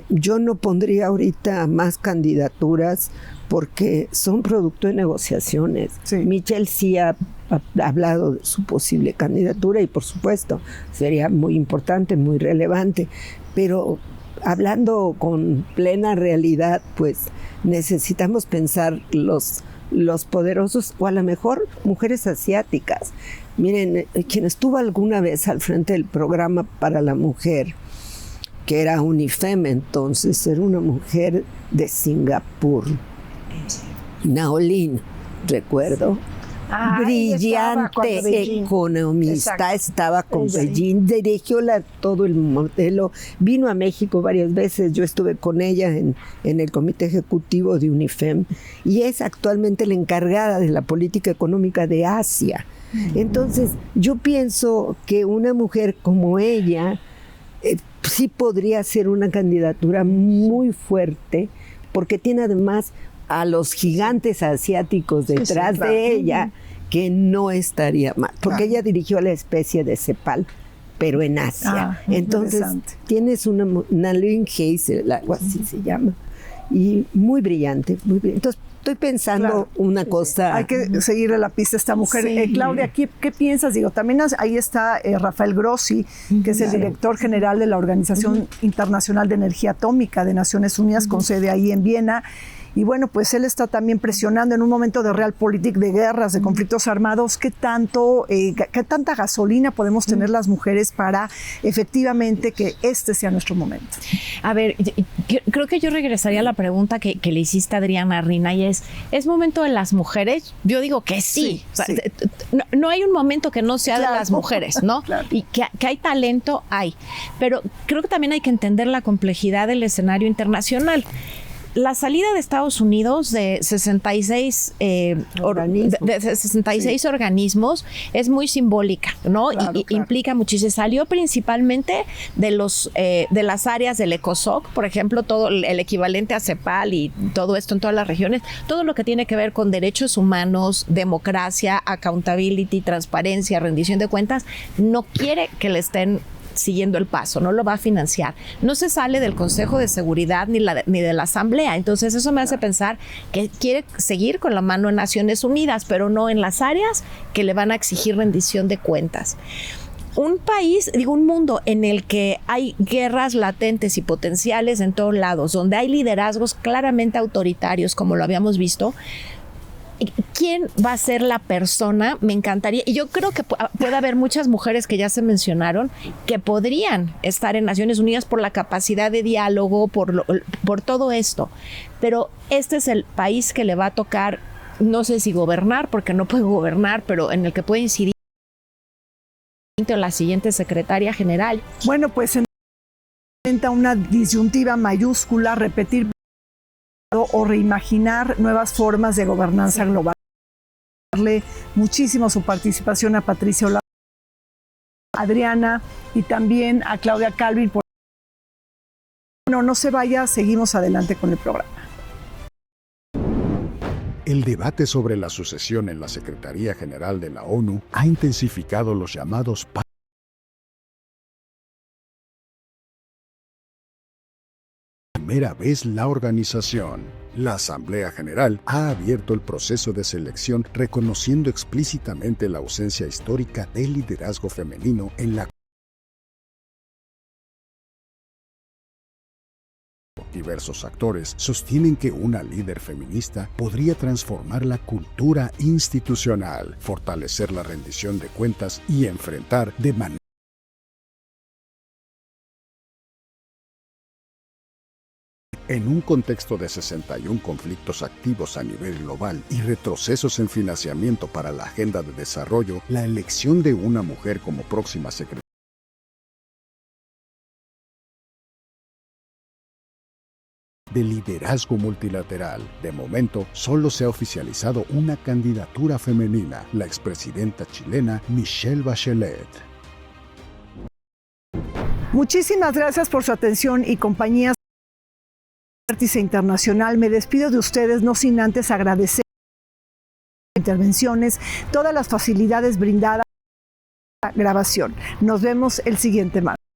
yo no pondría ahorita más candidaturas porque son producto de negociaciones. Sí. Michelle sí ha hablado de su posible candidatura y por supuesto sería muy importante, muy relevante, pero hablando con plena realidad, pues necesitamos pensar los poderosos o a lo mejor mujeres asiáticas. Miren, quien estuvo alguna vez al frente del programa para la mujer, que era UNIFEM entonces, era una mujer de Singapur, Naolin, recuerdo. Brillante economista, estaba con Beijing, dirigió todo el modelo, vino a México varias veces, yo estuve con ella en el comité ejecutivo de UNIFEM y es actualmente la encargada de la política económica de Asia. Entonces, yo pienso que una mujer como ella sí podría ser una candidatura muy fuerte, porque tiene además a los gigantes asiáticos detrás de ella, que no estaría mal, porque ella dirigió la especie de CEPAL, pero en Asia. Entonces, tienes una Nalin Hazel, algo así se llama, y muy brillante, muy brillante. Entonces, estoy pensando una cosa. Hay que seguirle la pista a esta mujer. Sí. Claudia, ¿qué piensas? Digo, también ahí está Rafael Grossi, que es el director general de la Organización Internacional de Energía Atómica de Naciones Unidas, con sede ahí en Viena. Y bueno, pues él está también presionando en un momento de realpolitik, de guerras, de conflictos armados, ¿qué tanta gasolina podemos tener las mujeres para efectivamente que este sea nuestro momento? A ver, creo que yo regresaría a la pregunta que le hiciste a Adriana Rina, y ¿es momento de las mujeres? Yo digo que sí. O sea, no hay un momento que no sea de las mujeres, ¿no? Claro. Y que hay talento, hay. Pero creo que también hay que entender la complejidad del escenario internacional. La salida de Estados Unidos de 66, organismos es muy simbólica, ¿no? Claro, implica muchísimo. Salió principalmente de las áreas del ECOSOC, por ejemplo, todo el equivalente a CEPAL y todo esto en todas las regiones, todo lo que tiene que ver con derechos humanos, democracia, accountability, transparencia, rendición de cuentas, no quiere que le estén siguiendo el paso, no lo va a financiar. No se sale del Consejo de Seguridad ni de la Asamblea. Entonces eso me hace pensar que quiere seguir con la mano en Naciones Unidas, pero no en las áreas que le van a exigir rendición de cuentas. Un mundo en el que hay guerras latentes y potenciales en todos lados, donde hay liderazgos claramente autoritarios, como lo habíamos visto. ¿Quién va a ser la persona? Me encantaría, y yo creo que puede haber muchas mujeres que ya se mencionaron que podrían estar en Naciones Unidas por la capacidad de diálogo, por todo esto, pero este es el país que le va a tocar, no sé si gobernar, porque no puede gobernar, pero en el que puede incidir la siguiente secretaria general. Bueno, pues se presenta una disyuntiva mayúscula, repetir o reimaginar nuevas formas de gobernanza global. Darle muchísimo su participación a Patricia Olave, a Adriana y también a Claudia Calvin por bueno, no se vaya, seguimos adelante con el programa. El debate sobre la sucesión en la Secretaría General de la ONU ha intensificado los llamados primera vez la organización. La Asamblea General ha abierto el proceso de selección reconociendo explícitamente la ausencia histórica del liderazgo femenino en la diversos actores sostienen que una líder feminista podría transformar la cultura institucional, fortalecer la rendición de cuentas y enfrentar de manera en un contexto de 61 conflictos activos a nivel global y retrocesos en financiamiento para la agenda de desarrollo, la elección de una mujer como próxima secretaria de liderazgo multilateral. De momento, solo se ha oficializado una candidatura femenina, la expresidenta chilena Michelle Bachelet. Muchísimas gracias por su atención y compañía. Vértice Internacional, me despido de ustedes no sin antes agradecer intervenciones, todas las facilidades brindadas a la grabación. Nos vemos el siguiente martes.